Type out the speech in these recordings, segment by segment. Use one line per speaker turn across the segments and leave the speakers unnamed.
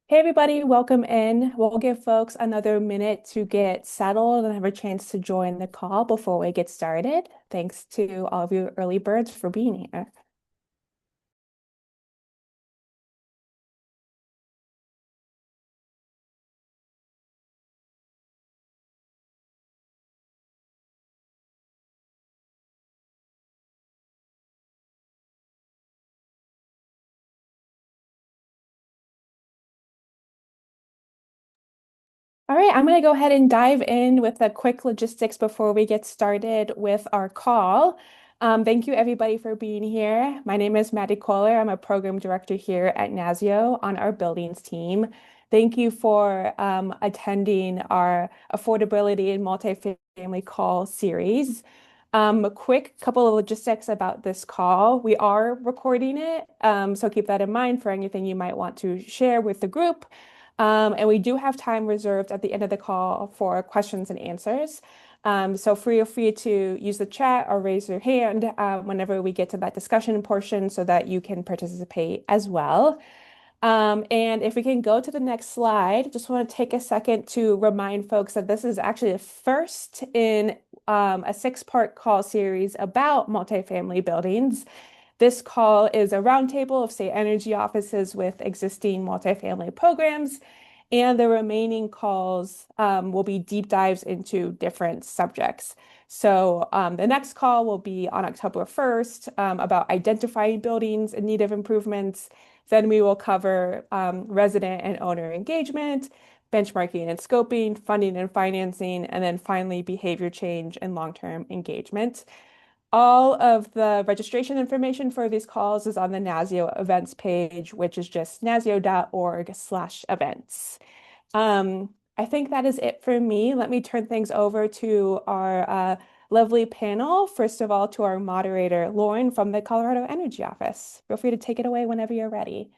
Hey everybody, welcome in. We'll give folks another minute to get settled and have a chance to join the call before we get started. Thanks to all of you early birds for being here. All right, I'm going to go ahead and dive in with a quick logistics before we get started with our call. Thank you everybody for being here. My name is Maddie Kohler. I'm a program director here at NASEO on our buildings team. Thank you for attending our affordability and multifamily call series. A quick couple of logistics about this call. We are recording it, so keep that in mind for anything you might want to share with the group. And we do have time reserved at the end of the call for questions and answers. So feel free to use the chat or raise your hand whenever we get to that discussion portion so that you can participate as well. And if we can go to the next slide, just want to take a second to remind folks that this is actually the first in a six-part call series about multifamily buildings. This call is a roundtable of state energy offices with existing multifamily programs, and the remaining calls will be deep dives into different subjects. So the next call will be on October 1st about identifying buildings in need of improvements. Then we will cover resident and owner engagement, benchmarking and scoping, funding and financing, and then finally behavior change and long-term engagement. All of the registration information for these calls is on the NASEO events page, which is just naseo.org/events. I think that is it for me. Let me turn things over to our lovely panel. First of all, to our moderator, Loren from the Colorado Energy Office. Feel free to take it away whenever you're ready.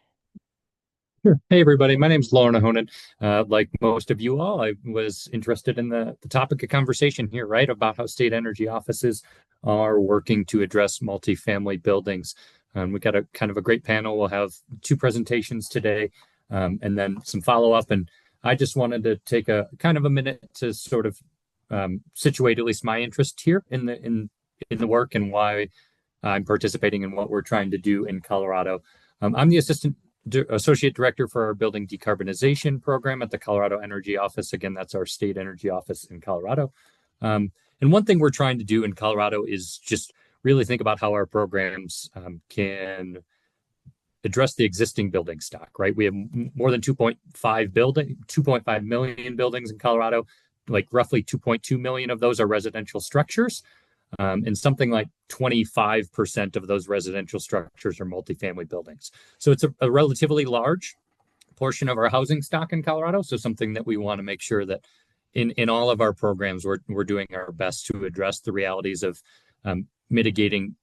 Sure. Hey, everybody. My name's Loren Ahonen. Like most of you all, I was interested in the topic of conversation here, right? About how state energy offices are working to address multifamily buildings. We got a kind of a great panel. We'll have two presentations today, and then some follow-up. And I just wanted to take a kind of a minute to sort of situate at least my interest here in the work and why I'm participating in what we're trying to do in Colorado. I'm the associate director for our building decarbonization program at the Colorado Energy Office. Again, that's our state energy office in Colorado. And one thing we're trying to do in Colorado is just really think about how our programs can address the existing building stock, right? We have more than 2.5 million buildings in Colorado. Like roughly 2.2 million of those are residential structures. And something like 25% of those residential structures are multifamily buildings. So it's a relatively large portion of our housing stock in Colorado. So something that we want to make sure that in all of our programs, we're doing our best to address the realities of mitigating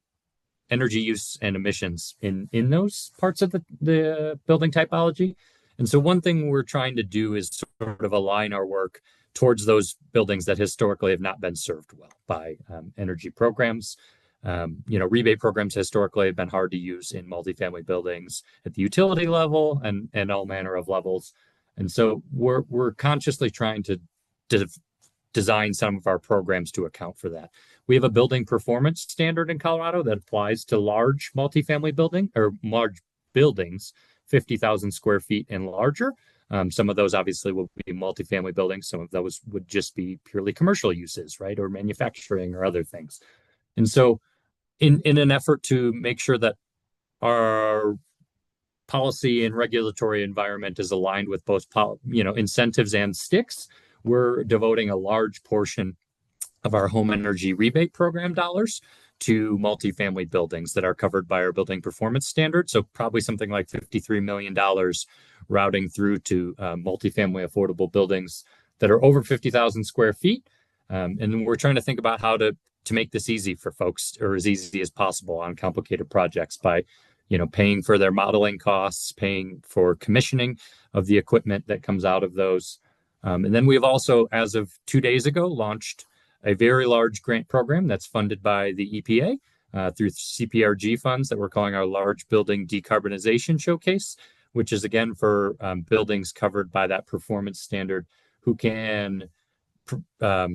energy use and emissions in those parts of the building typology. And so one thing we're trying to do is sort of align our work towards those buildings that historically have not been served well by energy programs. Rebate programs historically have been hard to use in multifamily buildings at the utility level and all manner of levels. And so we're consciously trying to design some of our programs to account for that. We have a building performance standard in Colorado that applies to large multifamily building or large buildings, 50,000 square feet and larger. Some of those obviously will be multifamily buildings. Some of those would just be purely commercial uses, right? Or manufacturing or other things. And so in an effort to make sure that our policy and regulatory environment is aligned with both incentives and sticks, we're devoting a large portion of our home energy rebate program dollars to multifamily buildings that are covered by our building performance standard. So probably something like $53 million routing through to multifamily affordable buildings that are over 50,000 square feet. And we're trying to think about how to make this easy for folks, or as easy as possible on complicated projects by paying for their modeling costs, paying for commissioning of the equipment that comes out of those. And then we've also, as of 2 days ago, launched a very large grant program that's funded by the EPA through CPRG funds that we're calling our Large Building Decarbonization Showcase, which is again for buildings covered by that performance standard who can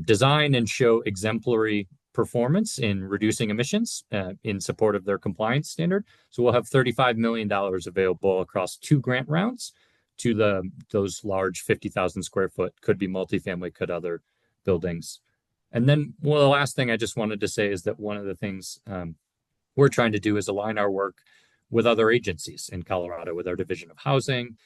design and show exemplary performance in reducing emissions in support of their compliance standard. So we'll have $35 million available across 2 grant rounds to those large 50,000 square foot, could be multifamily, could other buildings. And then, well, the last thing I just wanted to say is that one of the things we're trying to do is align our work with other agencies in Colorado, with our Division of Housing,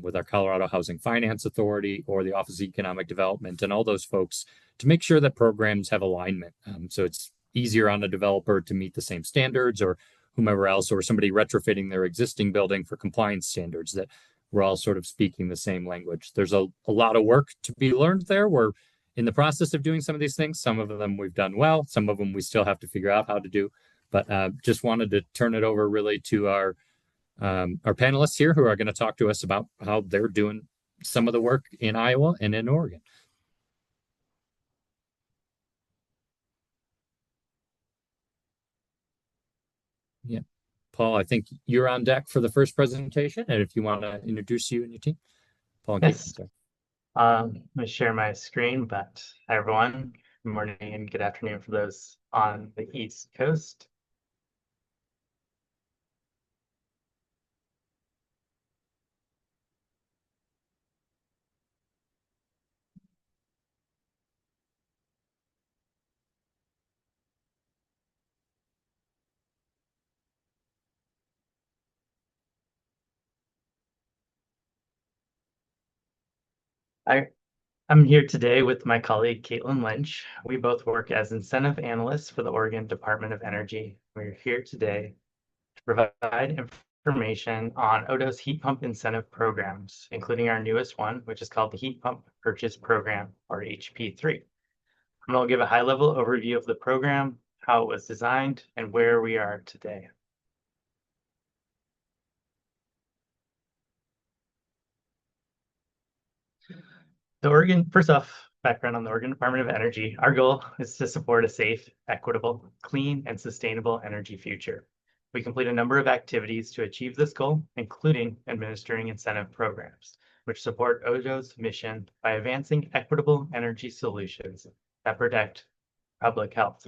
with our Colorado Housing Finance Authority, or the Office of Economic Development, and all those folks to make sure that programs have alignment. So it's easier on a developer to meet the same standards, or whomever else, or somebody retrofitting their existing building for compliance standards, that we're all sort of speaking the same language. There's a lot of work to be learned there. We're in the process of doing some of these things. Some of them we've done well. Some of them we still have to figure out how to do. But just wanted to turn it over really to our panelists here, who are going to talk to us about how they're doing some of the work in Iowa and in Oregon. Yeah. Paul, I think you're on deck for the first presentation. And if you want to introduce you and your team, Paul and
Yes.
Keith.
Let me share my screen, but hi everyone. Good morning and good afternoon for those on the East Coast. I'm here today with my colleague Caitlin Lynch. We both work as incentive analysts for the Oregon Department of Energy. We're here today to provide information on ODO's heat pump incentive programs, including our newest one, which is called the Heat Pump Purchase Program, or HP3. I'm going to give a high-level overview of the program, how it was designed, and where we are today. First off, background on the Oregon Department of Energy. Our goal is to support a safe, equitable, clean, and sustainable energy future. We complete a number of activities to achieve this goal, including administering incentive programs, which support ODO's mission by advancing equitable energy solutions that protect public health.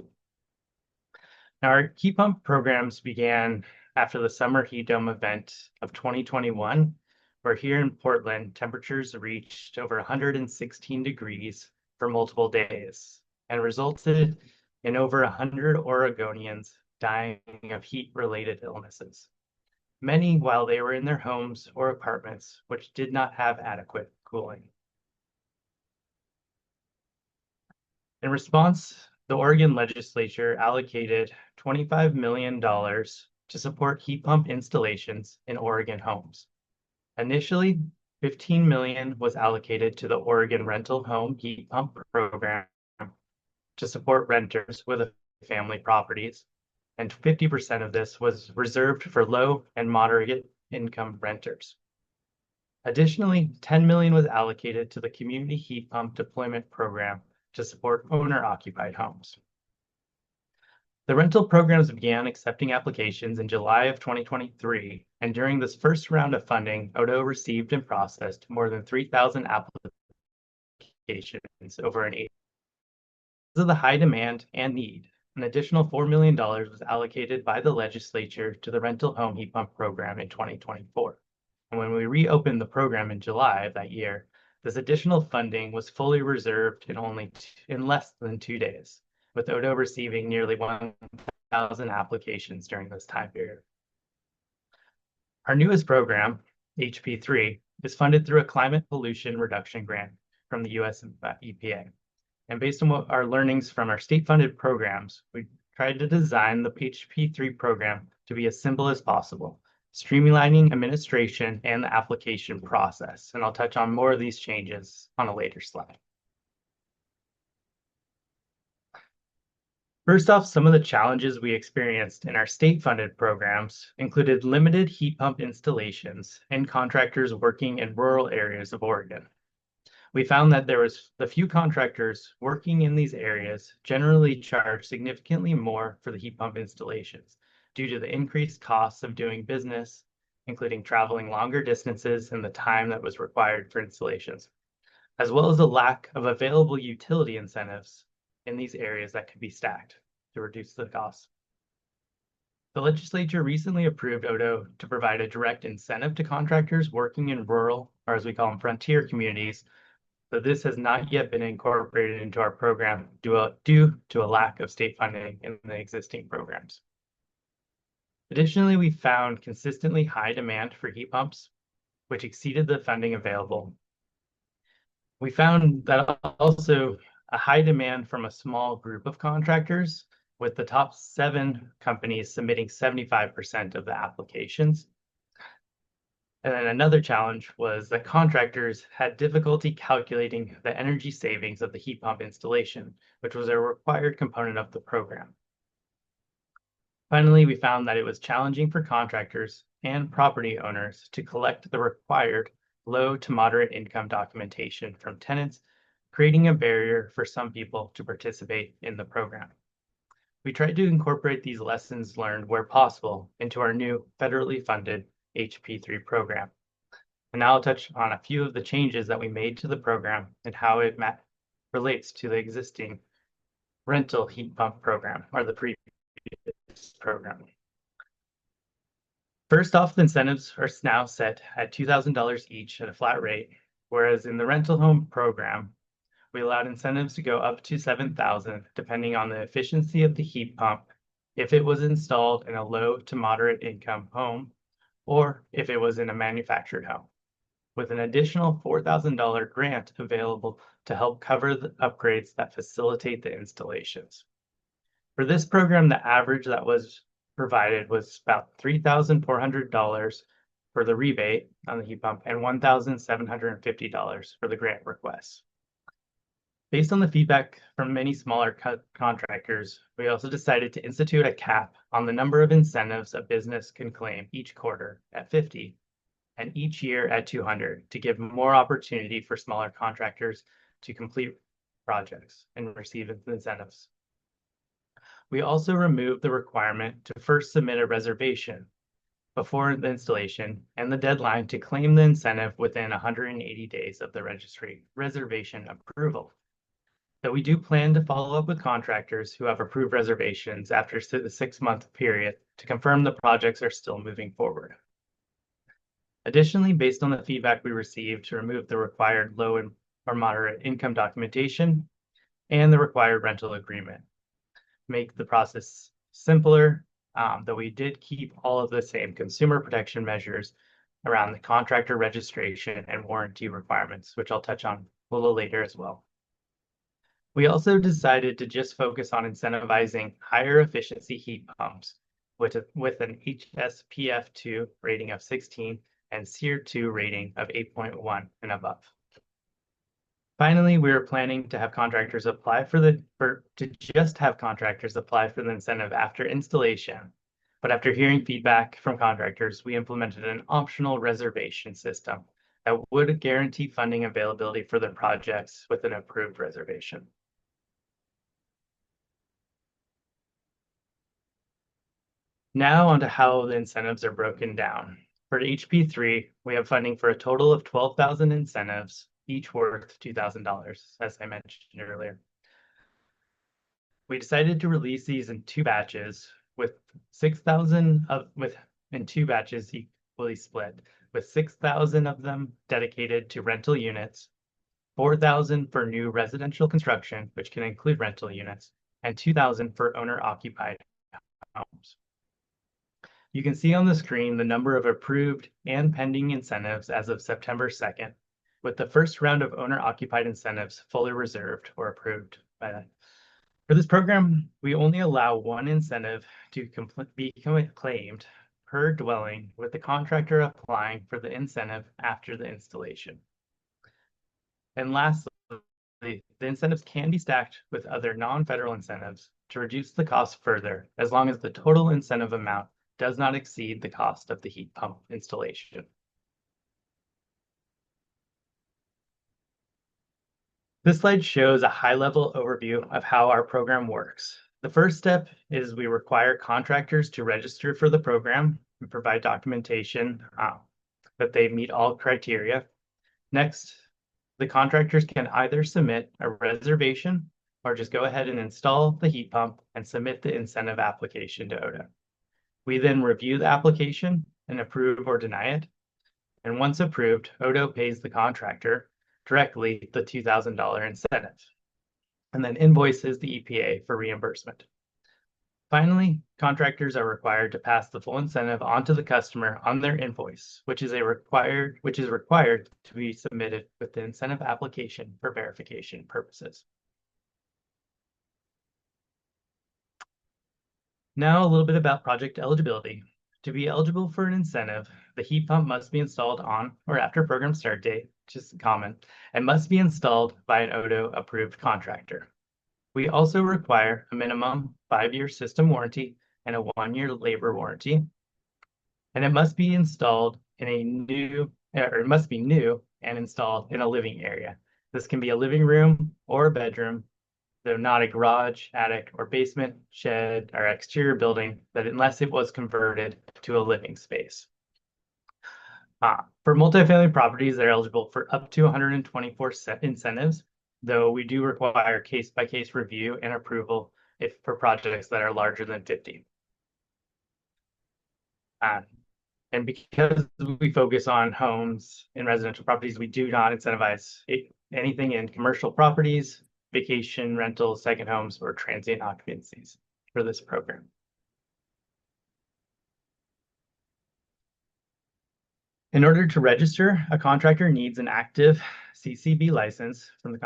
Now, our heat pump programs began after the summer heat dome event of 2021, where here in Portland, temperatures reached over 116 degrees for multiple days and resulted in over 100 Oregonians dying of heat-related illnesses, many while they were in their homes or apartments, which did not have adequate cooling. In response, the Oregon legislature allocated $25 million to support heat pump installations in Oregon homes. Initially, $15 million was allocated to the Oregon Rental Home Heat Pump Program to support renters with family properties, and 50% of this was reserved for low and moderate income renters. Additionally, $10 million was allocated to the Community Heat Pump Deployment Program to support owner-occupied homes. The rental programs began accepting applications in July of 2023, and during this first round of funding, ODO received and processed more than 3,000 applications over an 8. Because of the high demand and need, an additional $4 million was allocated by the legislature to the Rental Home Heat Pump Program in 2024. And when we reopened the program in July of that year, this additional funding was fully reserved in less than 2 days, with ODO receiving nearly 1,000 applications during this time period. Our newest program, HP3, is funded through a climate pollution reduction grant from the US EPA. And based on what our learnings from our state-funded programs, we tried to design the HP3 program to be as simple as possible, streamlining administration and the application process. And I'll touch on more of these changes on a later slide. First off, some of the challenges we experienced in our state-funded programs included limited heat pump installations and contractors working in rural areas of Oregon. We found that there was the few contractors working in these areas generally charged significantly more for the heat pump installations due to the increased costs of doing business, including traveling longer distances and the time that was required for installations, as well as a lack of available utility incentives in these areas that could be stacked to reduce the cost. The legislature recently approved ODO to provide a direct incentive to contractors working in rural, or as we call them, frontier communities, but this has not yet been incorporated into our program due to a lack of state funding in the existing programs. Additionally, we found consistently high demand for heat pumps, which exceeded the funding available. We found that also a high demand from a small group of contractors, with the top 7 companies submitting 75% of the applications. And then another challenge was that contractors had difficulty calculating the energy savings of the heat pump installation, which was a required component of the program. Finally, we found that it was challenging for contractors and property owners to collect the required low to moderate income documentation from tenants, creating a barrier for some people to participate in the program. We tried to incorporate these lessons learned where possible into our new federally funded HP3 program. And now I'll touch on a few of the changes that we made to the program and how it relates to the existing rental heat pump program, or the previous program. First off, the incentives are now set at $2,000 each at a flat rate, whereas in the rental home program, we allowed incentives to go up to $7,000 depending on the efficiency of the heat pump, if it was installed in a low to moderate income home, or if it was in a manufactured home, with an additional $4,000 grant available to help cover the upgrades that facilitate the installations. For this program, the average that was provided was about $3,400 for the rebate on the heat pump and $1,750 for the grant request. Based on the feedback from many smaller contractors, we also decided to institute a cap on the number of incentives a business can claim each quarter at 50 and each year at 200 to give more opportunity for smaller contractors to complete projects and receive incentives. We also removed the requirement to first submit a reservation before the installation and the deadline to claim the incentive within 180 days of the reservation approval. That we do plan to follow up with contractors who have approved reservations after the 6-month period to confirm the projects are still moving forward. Additionally, based on the feedback we received to remove the required low or moderate income documentation and the required rental agreement, make the process simpler, though we did keep all of the same consumer protection measures around the contractor registration and warranty requirements, which I'll touch on a little later as well. We also decided to just focus on incentivizing higher efficiency heat pumps with an HSPF2 rating of 16 and SEER2 rating of 8.1 and above. Finally, we are planning to have contractors apply for the incentive after installation. But after hearing feedback from contractors, we implemented an optional reservation system that would guarantee funding availability for their projects with an approved reservation. Now onto how the incentives are broken down. For HP3, we have funding for a total of 12,000 incentives, each worth $2,000, as I mentioned earlier. We decided to release these in 2 batches, with 6,000 in 2 batches equally split, with 6,000 of them dedicated to rental units, 4,000 for new residential construction, which can include rental units, and 2,000 for owner-occupied homes. You can see on the screen the number of approved and pending incentives as of September 2nd, with the first round of owner-occupied incentives fully reserved or approved by that. For this program, we only allow 1 incentive to be claimed per dwelling, with the contractor applying for the incentive after the installation. And lastly, the incentives can be stacked with other non-federal incentives to reduce the cost further, as long as the total incentive amount does not exceed the cost of the heat pump installation. This slide shows a high-level overview of how our program works. The first step is we require contractors to register for the program and provide documentation that they meet all criteria. Next, the contractors can either submit a reservation or just go ahead and install the heat pump and submit the incentive application to ODA. We then review the application and approve or deny it. And once approved, ODO pays the contractor directly the $2,000 incentive and then invoices the EPA for reimbursement. Finally, contractors are required to pass the full incentive onto the customer on their invoice, which is required to be submitted with the incentive application for verification purposes. Now a little bit about project eligibility. To be eligible for an incentive, the heat pump must be installed on or after program start date, which is common, and must be installed by an ODO approved contractor. We also require a minimum 5-year system warranty and a 1-year labor warranty. And it must be installed in it must be new and installed in a living area. This can be a living room or a bedroom, though not a garage, attic, or basement, shed, or exterior building, but unless it was converted to a living space. For multifamily properties, they're eligible for up to 124 incentives, though we do require case-by-case review and approval for projects that are larger than 50. And because we focus on homes and residential properties, we do not incentivize anything in commercial properties, vacation rentals, second homes, or transient occupancies for this program. In order to register, a contractor needs an active CCB license from the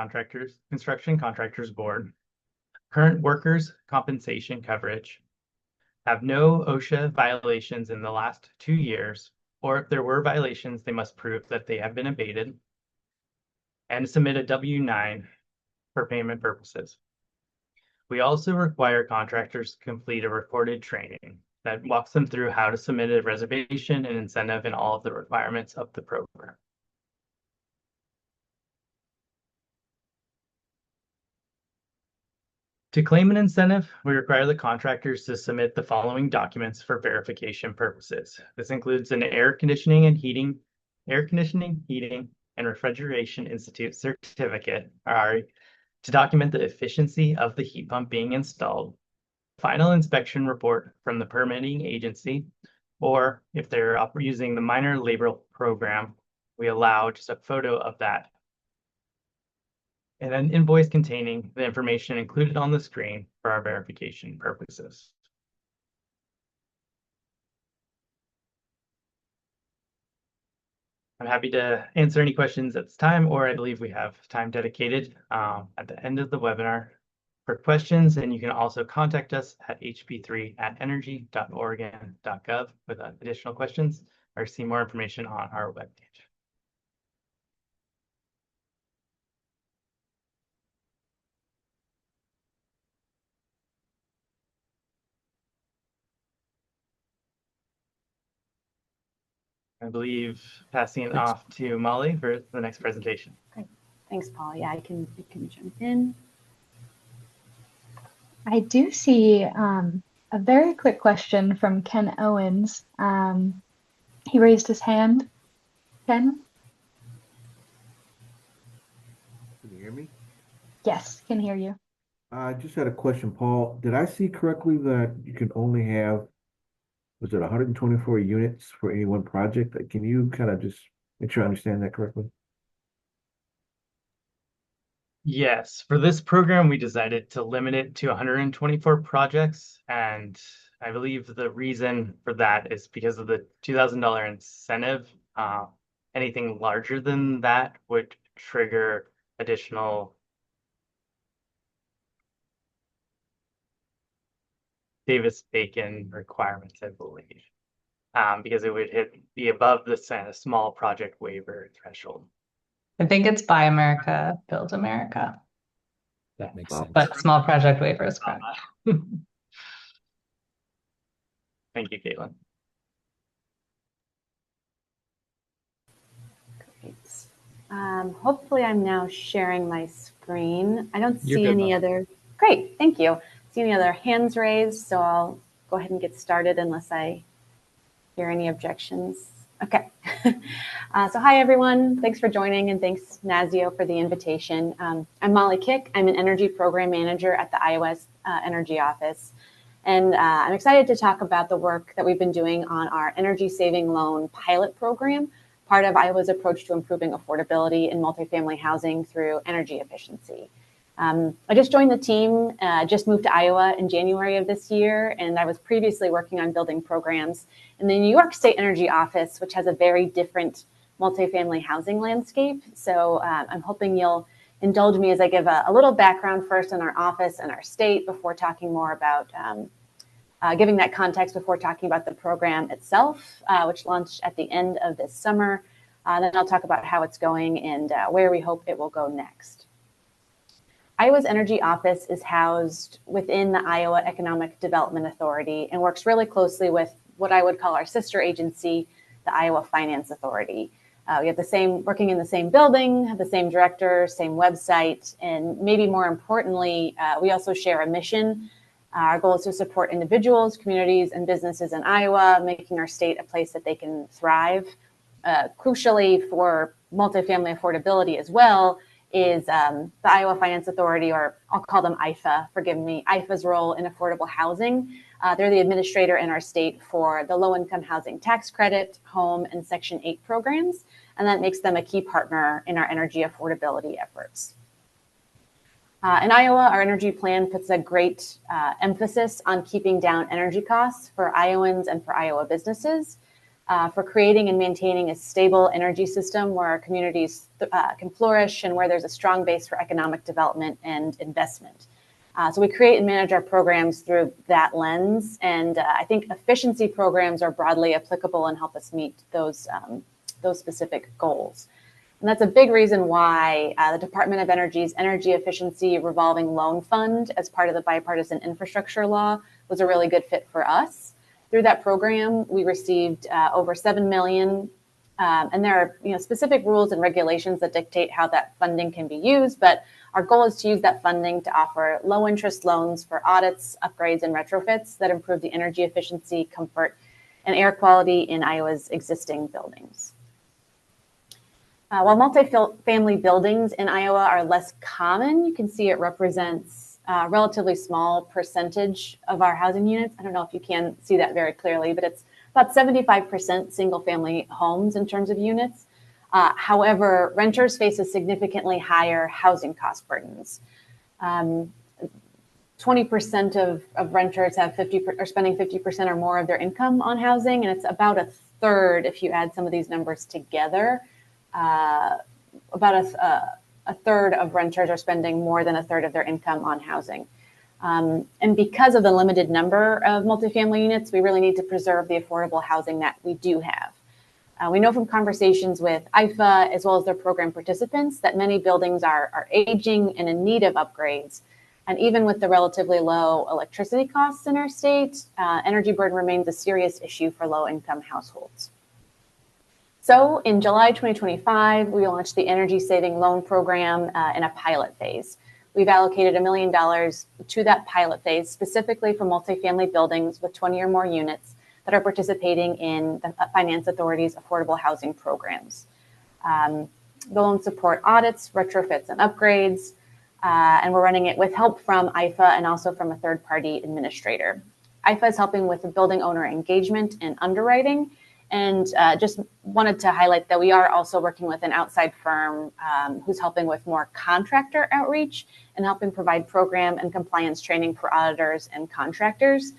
Construction Contractors Board, current workers' compensation coverage, have no OSHA violations in the last 2 years, or if there were violations, they must prove that they have been abated, and submit a W-9 for payment purposes. We also require contractors to complete a recorded training that walks them through how to submit a reservation and incentive and all of the requirements of the program. To claim an incentive, we require the contractors to submit the following documents for verification purposes. This includes an air conditioning, heating, and refrigeration institute certificate, or to document the efficiency of the heat pump being installed, final inspection report from the permitting agency, or if they're using the minor labor program, we allow just a photo of that. And an invoice containing the information included on the screen for our verification purposes. I'm happy to answer any questions at this time, or I believe we have time dedicated at the end of the webinar for questions, and you can also contact us at hp3@energy.oregon.gov with additional questions or see more information on our webpage. I believe passing it off to Molly for the next presentation.
Great. Thanks, Paul. Yeah, I can jump in. I do see a very quick question from Ken Owens. He raised his hand. Ken?
Can you hear me?
Yes, can hear you.
I just had a question, Paul. Did I see correctly that you can only have, was it 124 units for any one project? Can you kind of just make sure I understand that correctly?
Yes, for this program, we decided to limit it to 124 projects. And I believe the reason for that is because of the $2,000 incentive. Anything larger than that would trigger additional Davis-Bacon requirements, I believe, because it would be above the small project waiver threshold.
I think it's Buy America, Build America.
That makes sense.
But small project waiver is correct.
Thank you, Caitlin.
Great. Hopefully I'm now sharing my screen. I don't
You're
see
good,
any
Mom.
other, great, thank you. See any other hands raised, so I'll go ahead and get started unless I hear any objections. Okay. So hi, everyone. Thanks for joining, and thanks, NASEO, for the invitation. I'm Molly Kick. I'm an Energy Program Manager at the Iowa Energy Office. And I'm excited to talk about the work that we've been doing on our Energy Saving Loan pilot program, part of Iowa's approach to improving affordability in multifamily housing through energy efficiency. I just joined the team, just moved to Iowa in January of this year, and I was previously working on building programs in the New York State Energy Office, which has a very different multifamily housing landscape. So I'm hoping you'll indulge me as I give a little background first on our office and our state before talking more about giving that context before talking about the program itself, which launched at the end of this summer. Then I'll talk about how it's going and where we hope it will go next. Iowa's Energy Office is housed within the Iowa Economic Development Authority and works really closely with what I would call our sister agency, the Iowa Finance Authority. We have working in the same building, have the same director, same website, and maybe more importantly, we also share a mission. Our goal is to support individuals, communities, and businesses in Iowa, making our state a place that they can thrive. Crucially for multifamily affordability as well is the Iowa Finance Authority, or I'll call them IFA, forgive me, IFA's role in affordable housing. They're the administrator in our state for the low-income housing tax credit, home, and Section 8 programs, and that makes them a key partner in our energy affordability efforts. In Iowa, our energy plan puts a great emphasis on keeping down energy costs for Iowans and for Iowa businesses, for creating and maintaining a stable energy system where our communities can flourish and where there's a strong base for economic development and investment. So we create and manage our programs through that lens, and I think efficiency programs are broadly applicable and help us meet those specific goals. And that's a big reason why the Department of Energy's Energy Efficiency Revolving Loan Fund, as part of the bipartisan infrastructure law, was a really good fit for us. Through that program, we received over $7 million, and there are specific rules and regulations that dictate how that funding can be used, but our goal is to use that funding to offer low-interest loans for audits, upgrades, and retrofits that improve the energy efficiency, comfort, and air quality in Iowa's existing buildings. While multifamily buildings in Iowa are less common, you can see it represents a relatively small percentage of our housing units. I don't know if you can see that very clearly, but it's about 75% single-family homes in terms of units. However, renters face a significantly higher housing cost burdens. 20% of renters have are spending 50% or more of their income on housing, and it's about a third if you add some of these numbers together. About a third of renters are spending more than a third of their income on housing. And because of the limited number of multifamily units, we really need to preserve the affordable housing that we do have. We know from conversations with IFA, as well as their program participants, that many buildings are aging and in need of upgrades. And even with the relatively low electricity costs in our state, energy burden remains a serious issue for low-income households. So in July 2025, we launched the Energy Saving Loan Program in a pilot phase. We've allocated $1 million to that pilot phase specifically for multifamily buildings with 20 or more units that are participating in the Finance Authority's affordable housing programs. The loans support audits, retrofits, and upgrades, and we're running it with help from IFA and also from a third-party administrator. IFA is helping with the building owner engagement and underwriting, and just wanted to highlight that we are also working with an outside firm who's helping with more contractor outreach and helping provide program and compliance training for auditors and contractors,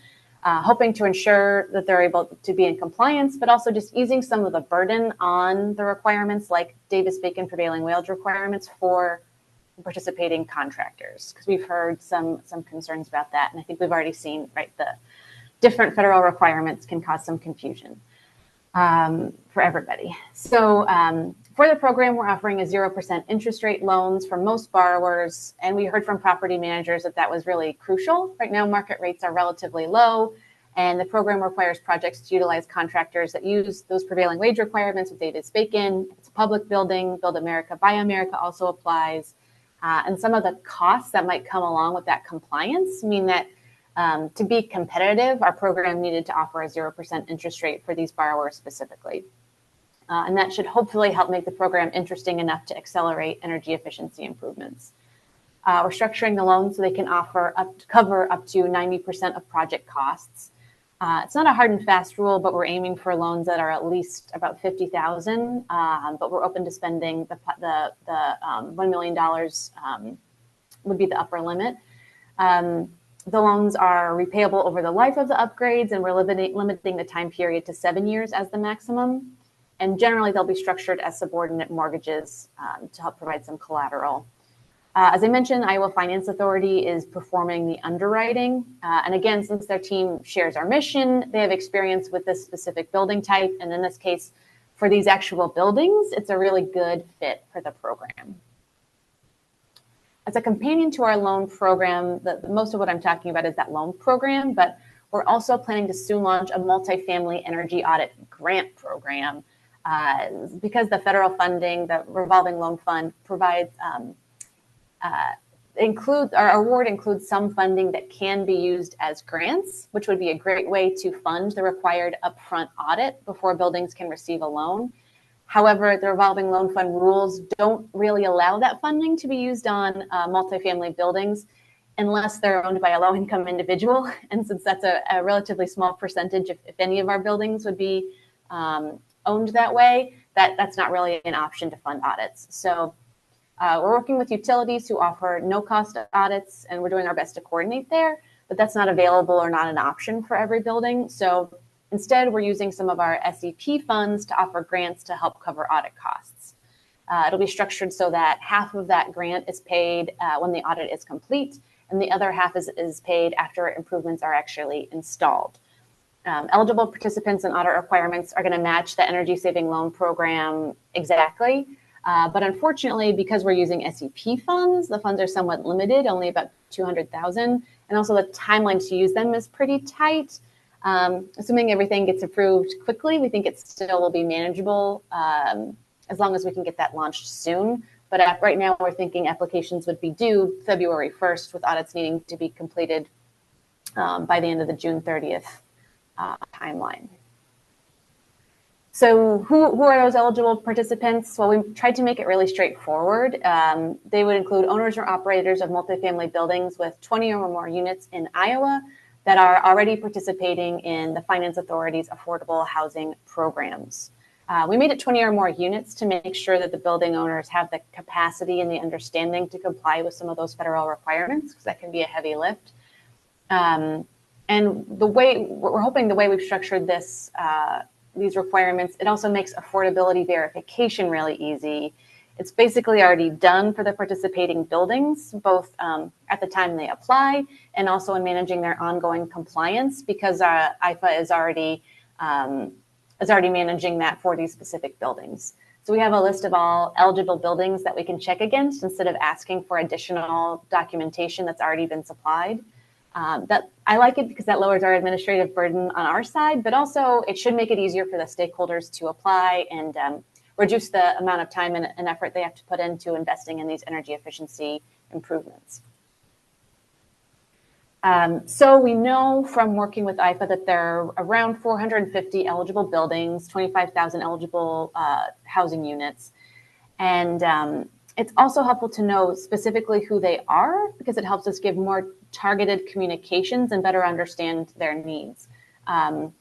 hoping to ensure that they're able to be in compliance, but also just easing some of the burden on the requirements like Davis-Bacon prevailing wage requirements for participating contractors, because we've heard some concerns about that. And I think we've already seen, right, the different federal requirements can cause some confusion for everybody. So for the program, we're offering a 0% interest rate loans for most borrowers. And we heard from property managers that that was really crucial. Right now, market rates are relatively low, and the program requires projects to utilize contractors that use those prevailing wage requirements with Davis-Bacon. It's a public building. Build America, Buy America also applies. And some of the costs that might come along with that compliance mean that To be competitive, our program needed to offer a 0% interest rate for these borrowers specifically. And that should hopefully help make the program interesting enough to accelerate energy efficiency improvements. We're structuring the loan so they can cover up to 90% of project costs. It's not a hard and fast rule, but we're aiming for loans that are at least about $50,000. But we're open to spending the $1 million would be the upper limit. The loans are repayable over the life of the upgrades, and we're limiting the time period to 7 years as the maximum. And generally, they'll be structured as subordinate mortgages to help provide some collateral. As I mentioned, Iowa Finance Authority is performing the underwriting. And again, since their team shares our mission, they have experience with this specific building type. And in this case, for these actual buildings, it's a really good fit for the program. As a companion to our loan program, most of what I'm talking about is that loan program, but we're also planning to soon launch a multifamily energy audit grant program. Because the federal funding, the revolving loan fund provides, our award includes some funding that can be used as grants, which would be a great way to fund the required upfront audit before buildings can receive a loan. However, the revolving loan fund rules don't really allow that funding to be used on multifamily buildings unless they're owned by a low-income individual. And since that's a relatively small percentage, if any of our buildings would be owned that way, that's not really an option to fund audits. So we're working with utilities who offer no-cost audits, and we're doing our best to coordinate there, but that's not available or not an option for every building. So instead, we're using some of our SEP funds to offer grants to help cover audit costs. It'll be structured so that half of that grant is paid when the audit is complete, and the other half is paid after improvements are actually installed. Eligible participants and audit requirements are going to match the energy saving loan program exactly. But unfortunately, because we're using SEP funds, the funds are somewhat limited, only about $200,000. And also the timeline to use them is pretty tight. Assuming everything gets approved quickly, we think it still will be manageable as long as we can get that launched soon. But right now, we're thinking applications would be due February 1st, with audits needing to be completed by the end of the June 30th timeline. So who are those eligible participants? Well, we've tried to make it really straightforward. They would include owners or operators of multifamily buildings with 20 or more units in Iowa that are already participating in the Finance Authority's affordable housing programs. We made it 20 or more units to make sure that the building owners have the capacity and the understanding to comply with some of those federal requirements, because that can be a heavy lift. And we're hoping the way we've structured this, these requirements, it also makes affordability verification really easy. It's basically already done for the participating buildings, both at the time they apply and also in managing their ongoing compliance, because IFA is already managing that for these specific buildings. So we have a list of all eligible buildings that we can check against instead of asking for additional documentation that's already been supplied. That I like it because that lowers our administrative burden on our side, but also it should make it easier for the stakeholders to apply and reduce the amount of time and effort they have to put into investing in these energy efficiency improvements. So we know from working with IFA that there are around 450 eligible buildings, 25,000 eligible housing units. And it's also helpful to know specifically who they are, because it helps us give more targeted communications and better understand their needs. The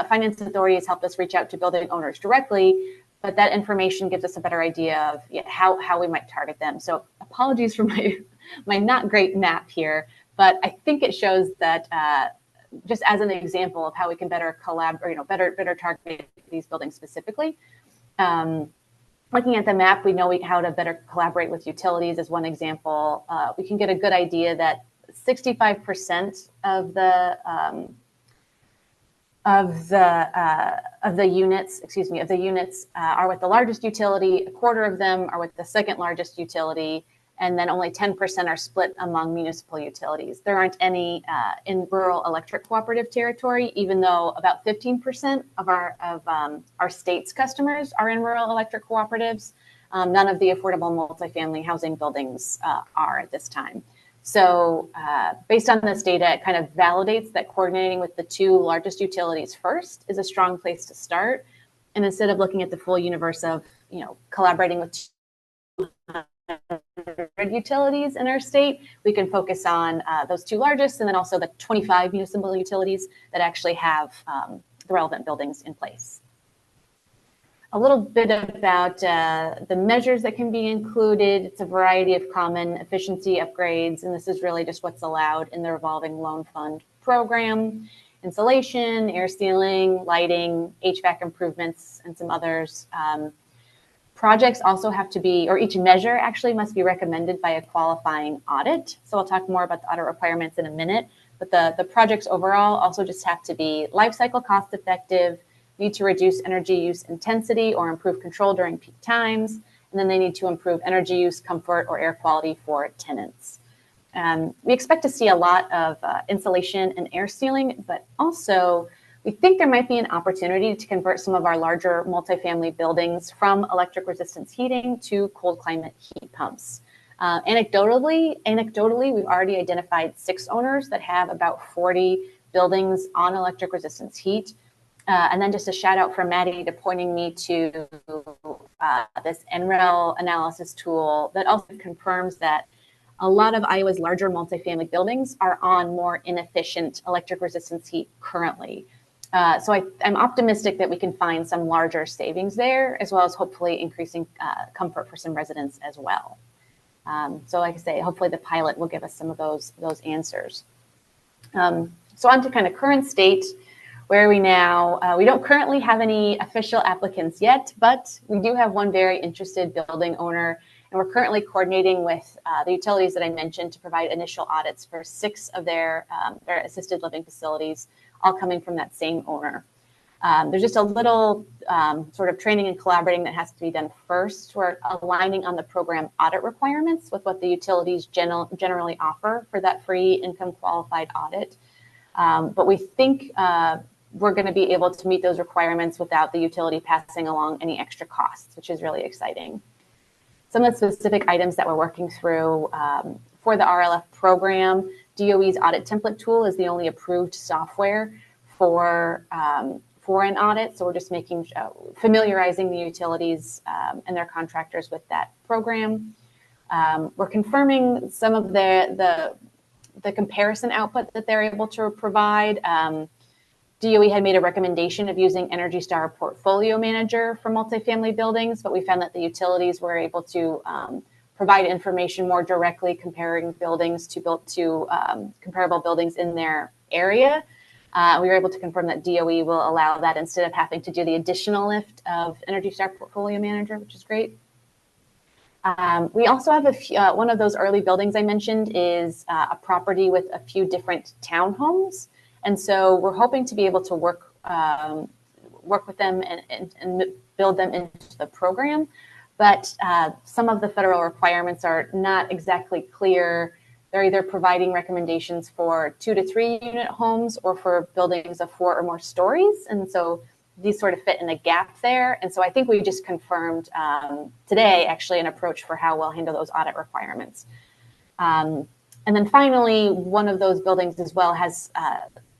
Finance Authority has helped us reach out to building owners directly, but that information gives us a better idea of how we might target them. So apologies for my not great map here, but I think it shows that just as an example of how we can better collaborate, better target these buildings specifically. Looking at the map, we know how to better collaborate with utilities as one example. We can get a good idea that 65% of the units are with the largest utility. A quarter of them are with the second largest utility, and then only 10% are split among municipal utilities. There aren't any in rural electric cooperative territory, even though about 15% of our state's customers are in rural electric cooperatives. None of the affordable multifamily housing buildings are at this time. So based on this data, it kind of validates that coordinating with the two largest utilities first is a strong place to start. And instead of looking at the full universe of, collaborating with utilities in our state, we can focus on those two largest and then also the 25 municipal utilities that actually have the relevant buildings in place. A little bit about the measures that can be included. It's a variety of common efficiency upgrades, and this is really just what's allowed in the revolving loan fund program. Insulation, air sealing, lighting, HVAC improvements, and some others. Projects also have to be, or each measure actually must be recommended by a qualifying audit. So I'll talk more about the audit requirements in a minute, but the projects overall also just have to be life cycle cost effective, need to reduce energy use intensity or improve control during peak times, and then they need to improve energy use, comfort, or air quality for tenants. We expect to see a lot of insulation and air sealing, but also we think there might be an opportunity to convert some of our larger multifamily buildings from electric resistance heating to cold climate heat pumps. Anecdotally, we've already identified 6 owners that have about 40 buildings on electric resistance heat. And then just a shout out from Maddie to pointing me to this NREL analysis tool that also confirms that a lot of Iowa's larger multifamily buildings are on more inefficient electric resistance heat currently. So I'm optimistic that we can find some larger savings there, as well as hopefully increasing comfort for some residents as well. So like I say, hopefully the pilot will give us some of those answers. So on to kind of current state. Where are we now? We don't currently have any official applicants yet, but we do have one very interested building owner, and we're currently coordinating with the utilities that I mentioned to provide initial audits for 6 of their assisted living facilities, all coming from that same owner. There's just a little sort of training and collaborating that has to be done first. We're aligning on the program audit requirements with what the utilities generally offer for that free income qualified audit. But we think we're going to be able to meet those requirements without the utility passing along any extra costs, which is really exciting. Some of the specific items that we're working through for the RLF program, DOE's audit template tool is the only approved software for an audit. So we're just familiarizing the utilities and their contractors with that program. We're confirming some of the comparison output that they're able to provide. DOE had made a recommendation of using Energy Star Portfolio Manager for multifamily buildings, but we found that the utilities were able to provide information more directly comparing buildings to comparable buildings in their area. We were able to confirm that DOE will allow that instead of having to do the additional lift of Energy Star Portfolio Manager, which is great. We also have one of those early buildings I mentioned is a property with a few different townhomes. And so we're hoping to be able to work with them and build them into the program. But some of the federal requirements are not exactly clear. They're either providing recommendations for 2 to 3 unit homes or for buildings of 4 or more stories. And so these sort of fit in a gap there. And so I think we just confirmed today actually an approach for how we'll handle those audit requirements. And then finally, one of those buildings as well has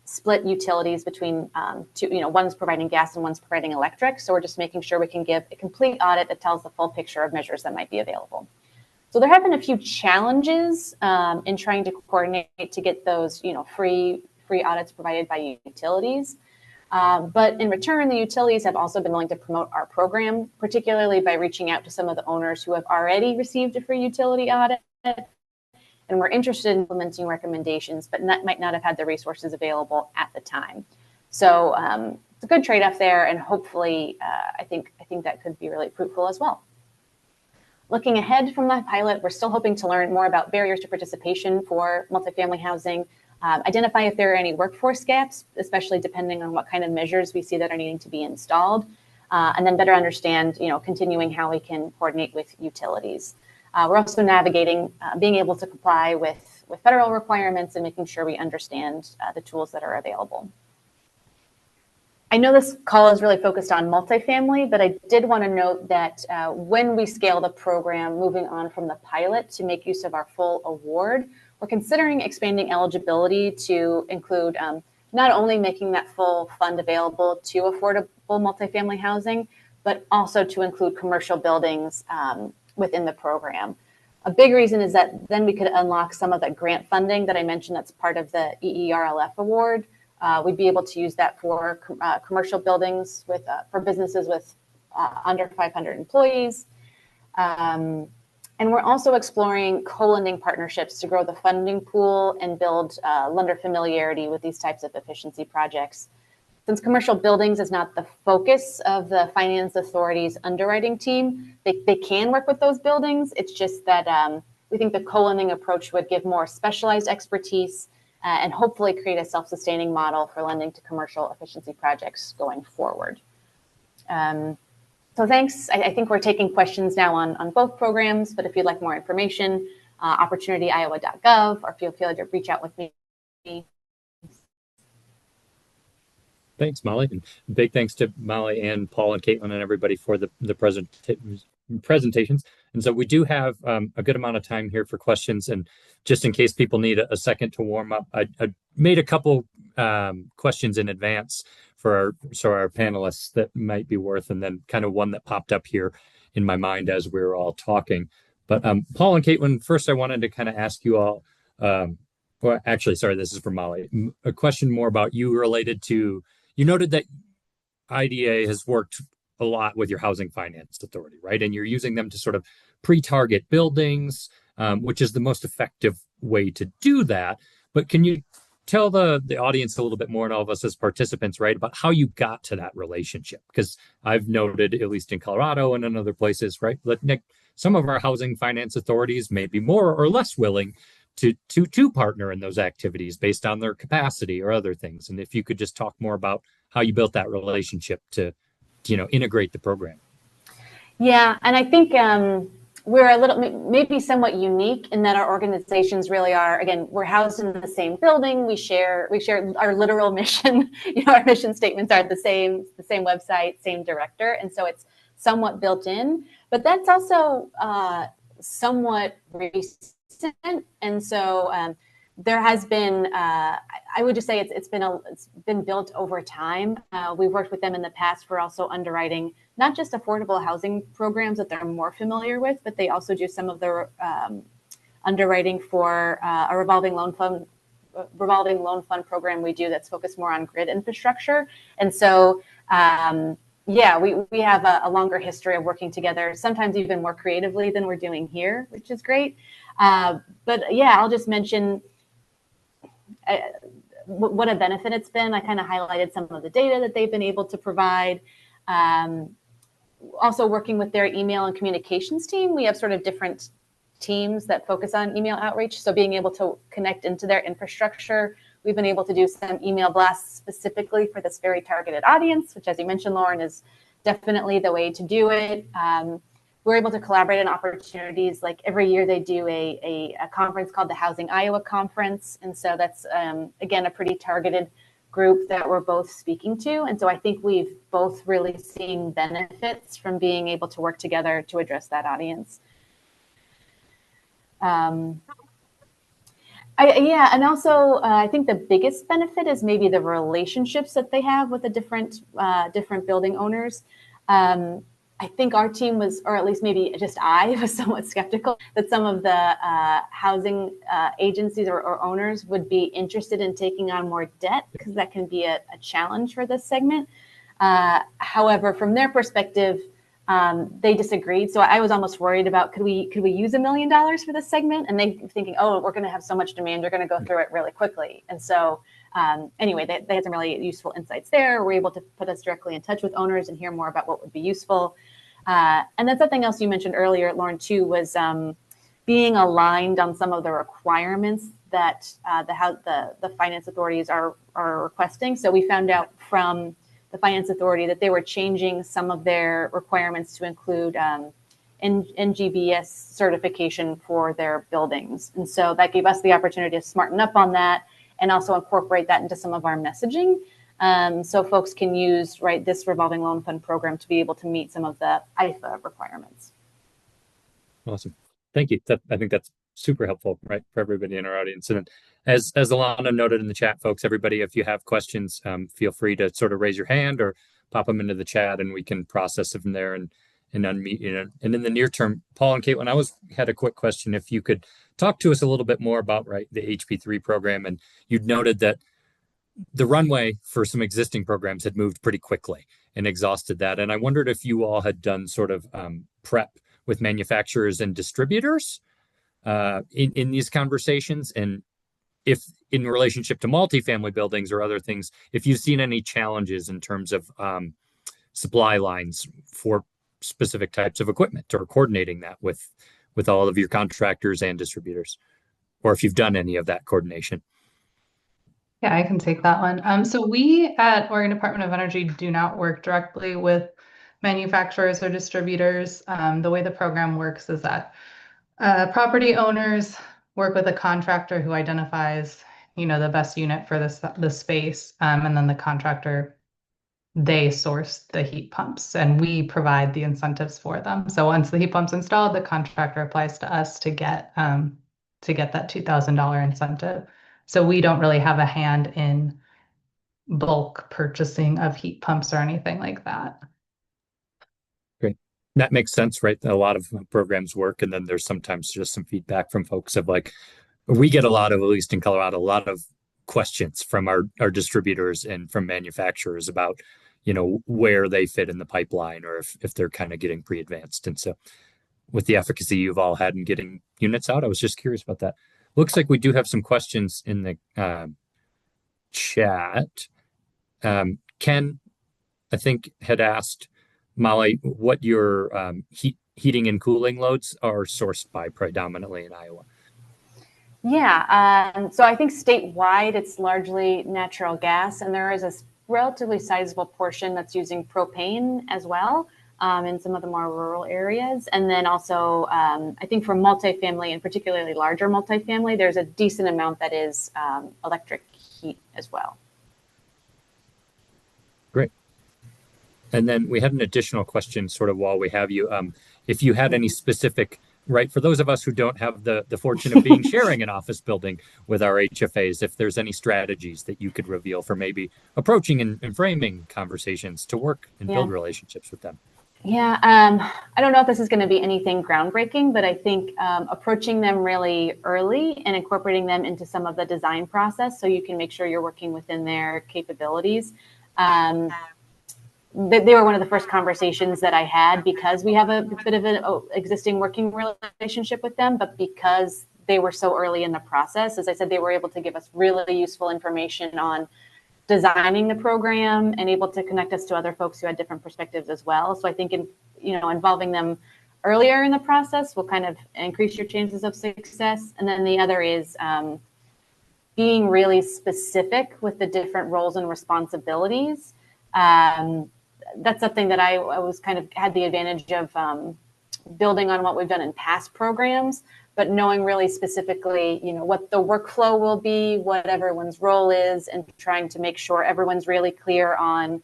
split utilities between one's providing gas and one's providing electric. So we're just making sure we can give a complete audit that tells the full picture of measures that might be available. So there have been a few challenges in trying to coordinate to get those free audits provided by utilities. But in return, the utilities have also been willing to promote our program, particularly by reaching out to some of the owners who have already received a free utility audit and were interested in implementing recommendations, but might not have had the resources available at the time. So it's a good trade-off there, and hopefully, I think that could be really fruitful as well. Looking ahead from that pilot, we're still hoping to learn more about barriers to participation for multifamily housing, identify if there are any workforce gaps, especially depending on what kind of measures we see that are needing to be installed, and then better understand, continuing how we can coordinate with utilities. We're also navigating being able to comply with federal requirements and making sure we understand the tools that are available. I know this call is really focused on multifamily, but I did want to note that when we scale the program, moving on from the pilot to make use of our full award, we're considering expanding eligibility to include not only making that full fund available to affordable multifamily housing, but also to include commercial buildings within the program. A big reason is that then we could unlock some of that grant funding that I mentioned that's part of the EERLF award. We'd be able to use that for commercial buildings with for businesses with under 500 employees. And we're also exploring co-lending partnerships to grow the funding pool and build lender familiarity with these types of efficiency projects. Since commercial buildings is not the focus of the Finance Authority's underwriting team, they can work with those buildings. It's just that we think the co-lending approach would give more specialized expertise and hopefully create a self-sustaining model for lending to commercial efficiency projects going forward. So thanks. I think we're taking questions now on both programs, but if you'd like more information, opportunityiowa.gov, or feel free to reach out with me.
Thanks, Molly. And big thanks to Molly and Paul and Caitlin and everybody for the presentations. And so we do have a good amount of time here for questions. And just in case people need a second to warm up, I made a couple questions in advance for our panelists that might be worth, and then kind of one that popped up here in my mind as we were all talking. But Paul and Caitlin, first I wanted to kind of ask you all, well, actually, sorry, this is for Molly, a question more about you related to, you noted that IDA has worked a lot with your Housing Finance Authority, right? And you're using them to sort of pre-target buildings, which is the most effective way to do that. But can you tell the audience a little bit more, and all of us as participants, right, about how you got to that relationship? Because I've noted, at least in Colorado and in other places, right, that some of our housing finance authorities may be more or less willing to partner in those activities based on their capacity or other things. And if you could just talk more about how you built that relationship to integrate the program.
Yeah, and I think we're a little, maybe somewhat unique in that our organizations really are, again, we're housed in the same building. We share our literal mission. Our mission statements are the same website, same director. And so it's somewhat built in, but that's also somewhat recent. And so there has been, I would just say it's been built over time. We've worked with them in the past for also underwriting not just affordable housing programs that they're more familiar with, but they also do some of their underwriting for a revolving loan fund program we do that's focused more on grid infrastructure. And so, yeah, we have a longer history of working together, sometimes even more creatively than we're doing here, which is great. But yeah, I'll just mention what a benefit it's been. I kind of highlighted some of the data that they've been able to provide. Also working with their email and communications team, we have sort of different teams that focus on email outreach. So being able to connect into their infrastructure, we've been able to do some email blasts specifically for this very targeted audience, which, as you mentioned, Loren, is definitely the way to do it. We're able to collaborate on opportunities. Like every year they do a conference called the Housing Iowa Conference. And so that's, again, a pretty targeted group that we're both speaking to. And so I think we've both really seen benefits from being able to work together to address that audience. And also I think the biggest benefit is maybe the relationships that they have with the different building owners. I think our team was, or at least maybe just I was somewhat skeptical that some of the housing agencies or owners would be interested in taking on more debt, because that can be a challenge for this segment. However, from their perspective, they disagreed. So I was almost worried about, could we use $1 million for this segment? And they thinking, oh, we're going to have so much demand, we're going to go through it really quickly. And so anyway, they had some really useful insights there. We're able to put us directly in touch with owners and hear more about what would be useful. And then something else you mentioned earlier, Loren, too, was being aligned on some of the requirements that the finance authorities are requesting. So we found out from the Finance Authority that they were changing some of their requirements to include NGBS certification for their buildings. And so that gave us the opportunity to smarten up on that and also incorporate that into some of our messaging. So folks can use this revolving loan fund program to be able to meet some of the IFA requirements.
Awesome. Thank you. I think that's super helpful, right, for everybody in our audience. And as Alana noted in the chat, folks, everybody, if you have questions, feel free to sort of raise your hand or pop them into the chat, and we can process them from there and unmute you. Know. And in the near term, Paul and Caitlin, had a quick question. If you could talk to us a little bit more about the HP3 program, and you'd noted that the runway for some existing programs had moved pretty quickly and exhausted that. And I wondered if you all had done sort of prep with manufacturers and distributors in these conversations, and if in relationship to multifamily buildings or other things, if you've seen any challenges in terms of supply lines for specific types of equipment, or coordinating that with all of your contractors and distributors, or if you've done any of that coordination.
Yeah, I can take that one. So we at Oregon Department of Energy do not work directly with manufacturers or distributors. The way the program works is that property owners work with a contractor who identifies, the best unit for the space, and then the contractor, they source the heat pumps, and we provide the incentives for them. So once the heat pump's installed, the contractor applies to us to get that $2,000 incentive. So we don't really have a hand in bulk purchasing of heat pumps or anything like that.
Great. That makes sense, right? A lot of programs work, and then there's sometimes just some feedback from folks of we get a lot of, at least in Colorado, a lot of questions from our distributors and from manufacturers about, where they fit in the pipeline, or if they're kind of getting pre-advanced. And so with the efficacy you've all had in getting units out, I was just curious about that. Looks like we do have some questions in the chat. Ken, I think, had asked Molly what your heating and cooling loads are sourced by predominantly in Iowa.
Yeah, so I think statewide it's largely natural gas, and there is a relatively sizable portion that's using propane as well in some of the more rural areas. And then also, I think for multifamily, and particularly larger multifamily, there's a decent amount that is electric heat as well.
Great. And then we had an additional question sort of while we have you. If you had any specific, right, for those of us who don't have the fortune of being sharing an office building with our HFAs, if there's any strategies that you could reveal for maybe approaching and framing conversations to work and build relationships with them.
Yeah, I don't know if this is going to be anything groundbreaking, but I think approaching them really early and incorporating them into some of the design process so you can make sure you're working within their capabilities. They were one of the first conversations that I had, because we have a bit of an existing working relationship with them, but because they were so early in the process, as I said, they were able to give us really useful information on designing the program and able to connect us to other folks who had different perspectives as well. So I think involving them earlier in the process will kind of increase your chances of success. And then the other is being really specific with the different roles and responsibilities. That's something that I was kind of had the advantage of building on what we've done in past programs, but knowing really specifically, what the workflow will be, what everyone's role is, and trying to make sure everyone's really clear on,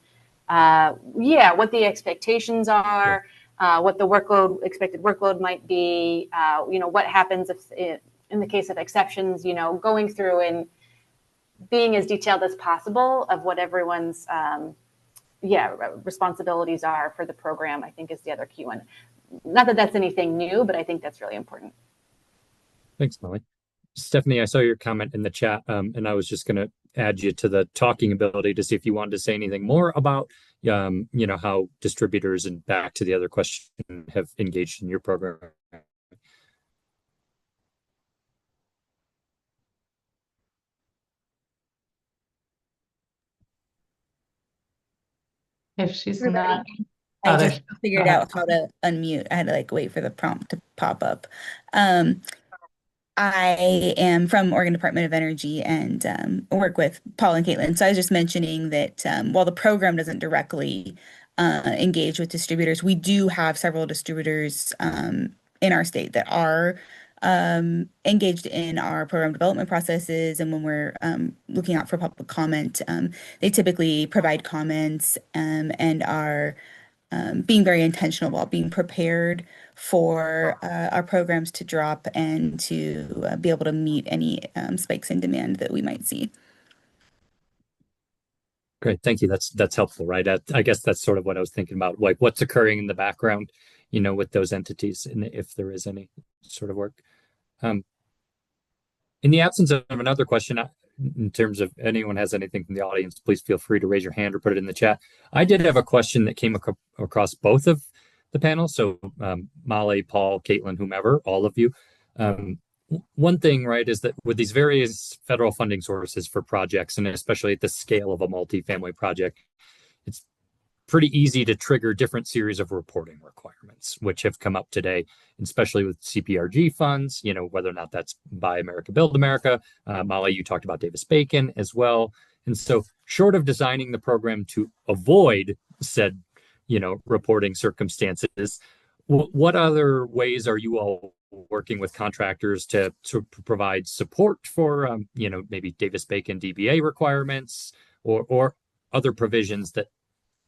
what the expectations are, what the expected workload might be, what happens if, in the case of exceptions, going through and being as detailed as possible of what everyone's responsibilities are for the program, I think is the other key one. Not that that's anything new, but I think that's really important.
Thanks, Molly. Stephanie, I saw your comment in the chat, and I was just going to add you to the talking ability to see if you wanted to say anything more about, how distributors, and back to the other question, have engaged in your program.
If she's not,
I just figured out how to unmute. I had to wait for the prompt to pop up. I am from Oregon Department of Energy and work with Paul and Caitlin. So I was just mentioning that while the program doesn't directly engage with distributors, we do have several distributors in our state that are engaged in our program development processes. And when we're looking out for public comment, they typically provide comments and are being very intentional about being prepared for our programs to drop and to be able to meet any spikes in demand that we might see.
Great, thank you. That's helpful, right? I guess that's sort of what I was thinking about, like what's occurring in the background, with those entities, and if there is any sort of work. In the absence of another question, in terms of anyone has anything from the audience, please feel free to raise your hand or put it in the chat. I did have a question that came across both of the panels. So Molly, Paul, Caitlin, whomever, all of you. One thing, right, is that with these various federal funding sources for projects, and especially at the scale of a multifamily project, it's pretty easy to trigger different series of reporting requirements, which have come up today, especially with CPRG funds, whether or not that's Buy America, Build America. Molly, you talked about Davis-Bacon as well. And so short of designing the program to avoid said, reporting circumstances, what other ways are you all working with contractors to provide support for, maybe Davis-Bacon DBA requirements or other provisions that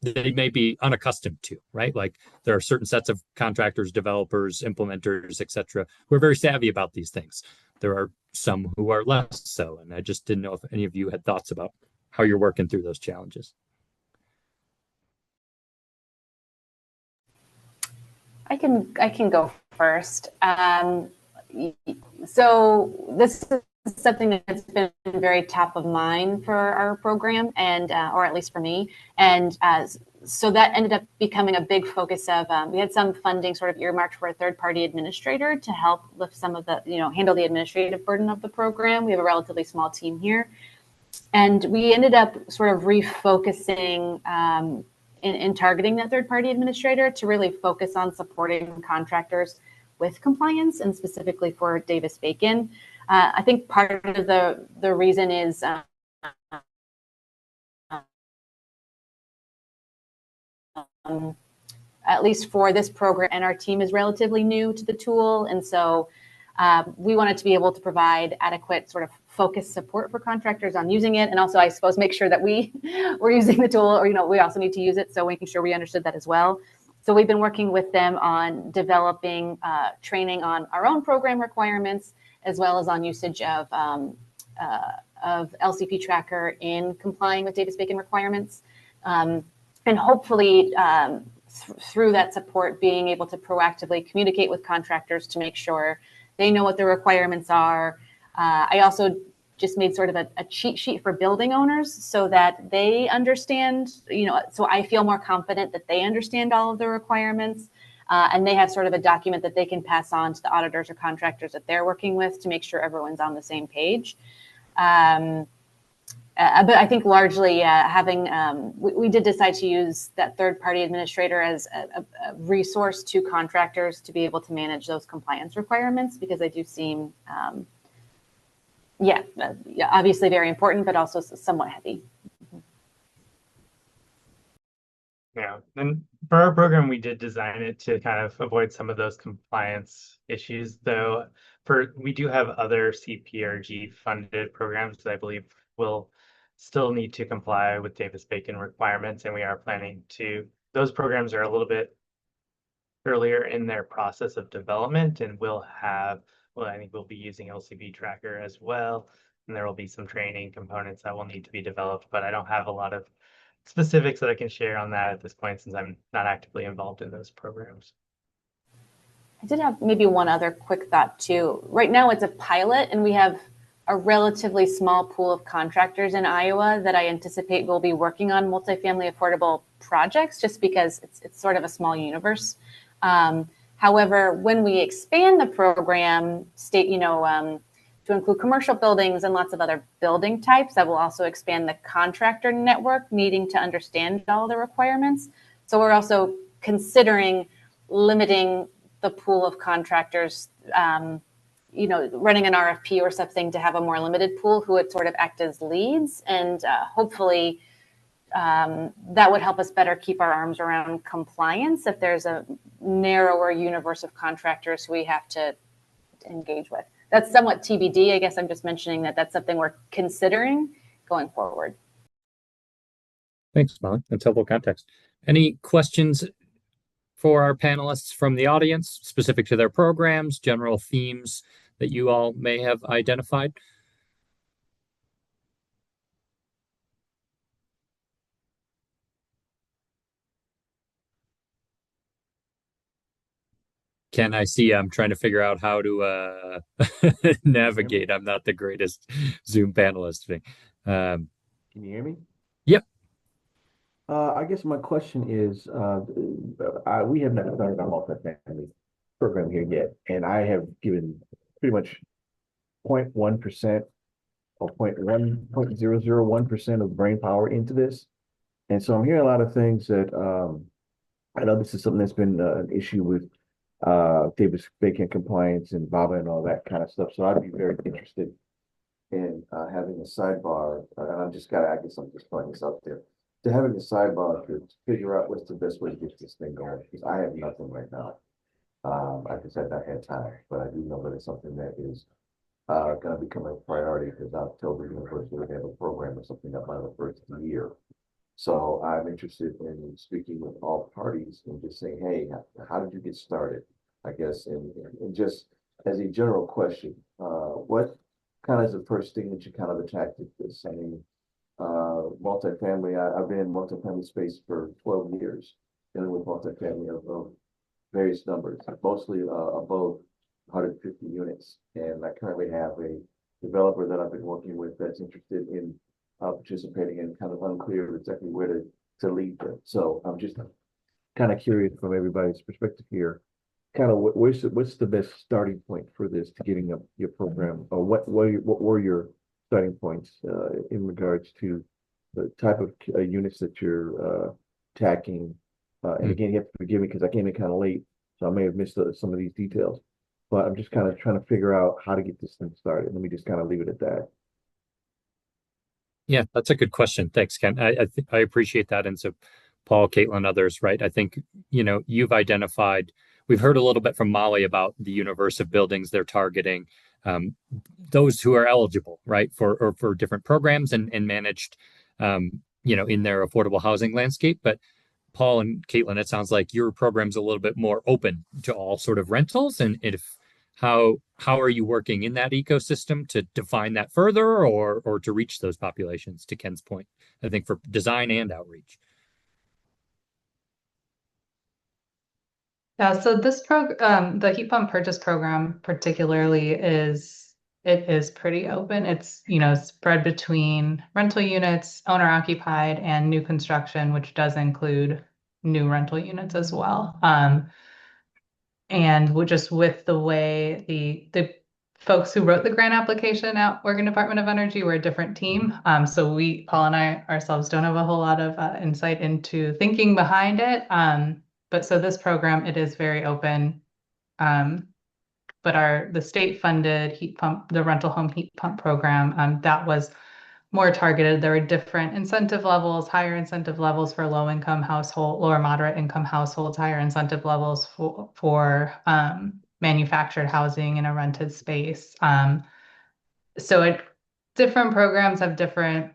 they may be unaccustomed to, right? Like there are certain sets of contractors, developers, implementers, et cetera, who are very savvy about these things. There are some who are less so. And I just didn't know if any of you had thoughts about how you're working through those challenges.
I can go first. So this is something that's been very top of mind for our program, and or at least for me. And so that ended up becoming a big focus of. We had some funding sort of earmarked for a third-party administrator to help lift some of the, handle the administrative burden of the program. We have a relatively small team here, and we ended up sort of refocusing. In targeting that third-party administrator to really focus on supporting contractors with compliance, and specifically for Davis-Bacon. I think part of the reason is at least for this program, and our team is relatively new to the tool, and so we wanted to be able to provide adequate sort of focused support for contractors on using it, and also I suppose make sure that we were using the tool, or we also need to use it, so making sure we understood that as well. So we've been working with them on developing training on our own program requirements, as well as on usage of LCP Tracker in complying with Davis-Bacon requirements, and hopefully through that support, being able to proactively communicate with contractors to make sure they know what the requirements are. I also just made sort of a cheat sheet for building owners so that they understand, so I feel more confident that they understand all of the requirements, and they have sort of a document that they can pass on to the auditors or contractors that they're working with to make sure everyone's on the same page. But I think largely we did decide to use that third-party administrator as a resource to contractors to be able to manage those compliance requirements, because they do seem, obviously very important, but also somewhat heavy.
Yeah, and for our program, we did design it to kind of avoid some of those compliance issues, though. We do have other CPRG funded programs that I believe will still need to comply with Davis-Bacon requirements, and we are planning to. Those programs are a little bit earlier in their process of development, and I think we'll be using LCP Tracker as well, and there will be some training components that will need to be developed, but I don't have a lot of specifics that I can share on that at this point, since I'm not actively involved in those programs.
I did have maybe one other quick thought too. Right now it's a pilot, and we have a relatively small pool of contractors in Iowa that I anticipate will be working on multifamily affordable projects, just because it's sort of a small universe. However, when we expand the program, to include commercial buildings and lots of other building types, that will also expand the contractor network needing to understand all the requirements. So we're also considering limiting the pool of contractors, running an RFP or something to have a more limited pool who would sort of act as leads, and hopefully that would help us better keep our arms around compliance if there's a narrower universe of contractors we have to engage with. That's somewhat TBD. I guess I'm just mentioning that that's something we're considering going forward.
Thanks, Molly. That's helpful context. Any questions for our panelists from the audience, specific to their programs, general themes that you all may have identified? Ken, I see I'm trying to figure out how to navigate. I'm not the greatest Zoom panelist thing.
Can you hear me?
Yep.
I guess my question is, we have not started our multifamily program here yet, and I have given pretty much 0.1% or 0.01% of brain power into this. And so I'm hearing a lot of things that I know this is something that's been an issue with Davis Bacon compliance and BABA and all that kind of stuff. So I'd be very interested in having a sidebar, and I guess I'm just putting this out there, to having a sidebar to figure out what's the best way to get this thing going, because I have nothing right now. I just have not had time, but I do know that it's something that is going to become a priority, because I've told the university they have a program or something up by the first year. So I'm interested in speaking with all parties and just saying, hey, how did you get started? I guess, and just as a general question, what kind of is the first thing that you kind of attacked with this? I mean, multifamily, I've been in multifamily space for 12 years, dealing with multifamily of various numbers, mostly above 150 units. And I currently have a developer that I've been working with that's interested in participating, and kind of unclear exactly where to lead them. So I'm just kind of curious from everybody's perspective here, kind of what's the best starting point for this to getting up your program, or what were your starting points in regards to the type of units that you're attacking? And again, you have to forgive me because I came in kind of late, so I may have missed some of these details. But I'm just kind of trying to figure out how to get this thing started. Let me just kind of leave it at that.
Yeah, that's a good question. Thanks, Ken. I appreciate that. And so Paul, Caitlin, others, right? I think, you've identified, we've heard a little bit from Molly about the universe of buildings they're targeting, those who are eligible, right, for different programs and managed, in their affordable housing landscape. But Paul and Caitlin, it sounds like your program's a little bit more open to all sort of rentals. And how are you working in that ecosystem to define that further, or to reach those populations, to Ken's point, I think, for design and outreach?
Yeah, so this the heat pump purchase program particularly is pretty open. It's, spread between rental units, owner occupied, and new construction, which does include new rental units as well. And just with the way the folks who wrote the grant application at Oregon Department of Energy were a different team. So Paul and I ourselves don't have a whole lot of insight into thinking behind it. But so this program, it is very open. But the state funded heat pump, the rental home heat pump program, that was more targeted. There were different incentive levels, higher incentive levels for low income household, lower moderate income households, higher incentive levels for manufactured housing in a rented space. So different programs have different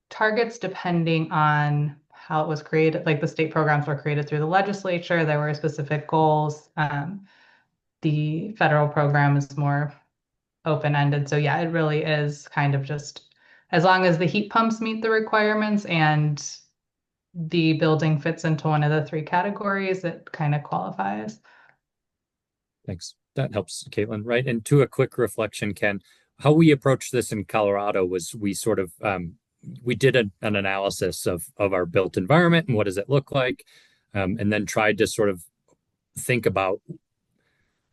targets depending on how it was created. Like the state programs were created through the legislature, there were specific goals. The federal program is more open-ended. So yeah, it really is kind of just, as long as the heat pumps meet the requirements and the building fits into one of the three categories, it kind of qualifies.
Thanks. That helps, Caitlin, right? And to a quick reflection, Ken, how we approached this in Colorado was we sort of we did an analysis of our built environment and what does it look like, and then tried to sort of think about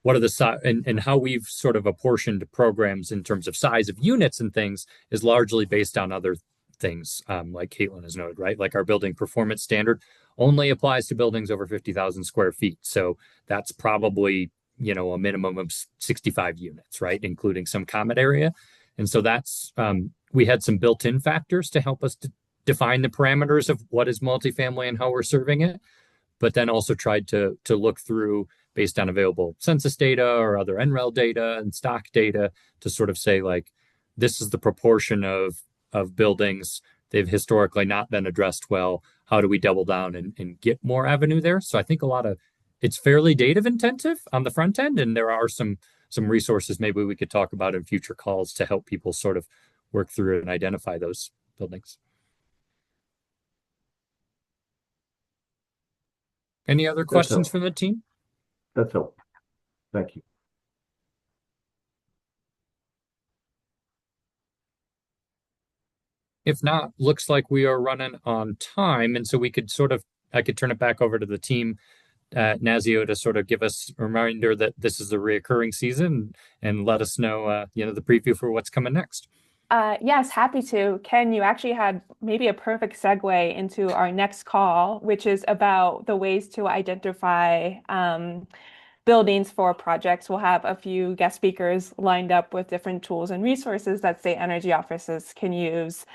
what are the and how we've sort of apportioned programs in terms of size of units and things is largely based on other things, like Caitlin has noted, right? Like our building performance standard only applies to buildings over 50,000 square feet. So that's probably, a minimum of 65 units, right? Including some common area. And so that's, we had some built-in factors to help us to define the parameters of what is multifamily and how we're serving it, but then also tried to look through based on available census data or other NREL data and stock data to sort of say, like, this is the proportion of buildings. They've historically not been addressed well. How do we double down and get more avenue there? So I think a lot of it's fairly data intensive on the front end, and there are some resources maybe we could talk about in future calls to help people sort of work through and identify those buildings. Any other questions from the team?
That's helpful. Thank you.
If not, looks like we are running on time, and so we could I could turn it back over to the team at NASEO to sort of give us a reminder that this is a reoccurring season and let us know, the preview for what's coming next.
Yes, happy to. Ken, you actually had maybe a perfect segue into our next call, which is about the ways to identify buildings for projects. We'll have a few guest speakers lined up with different tools and resources that state energy offices can use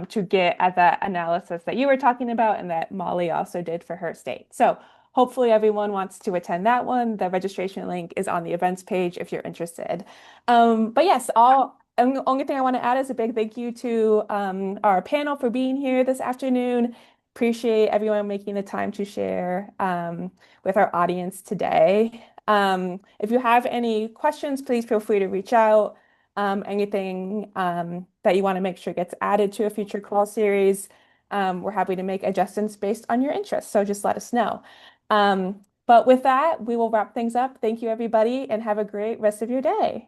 to get at that analysis that you were talking about and that Molly also did for her state. So hopefully everyone wants to attend that one. The registration link is on the events page if you're interested. But yes, the only thing I want to add is a big thank you to our panel for being here this afternoon. Appreciate everyone making the time to share with our audience today. If you have any questions, please feel free to reach out. Anything that you want to make sure gets added to a future call series, we're happy to make adjustments based on your interests. So just let us know. But with that, we will wrap things up. Thank you, everybody, and have a great rest of your day.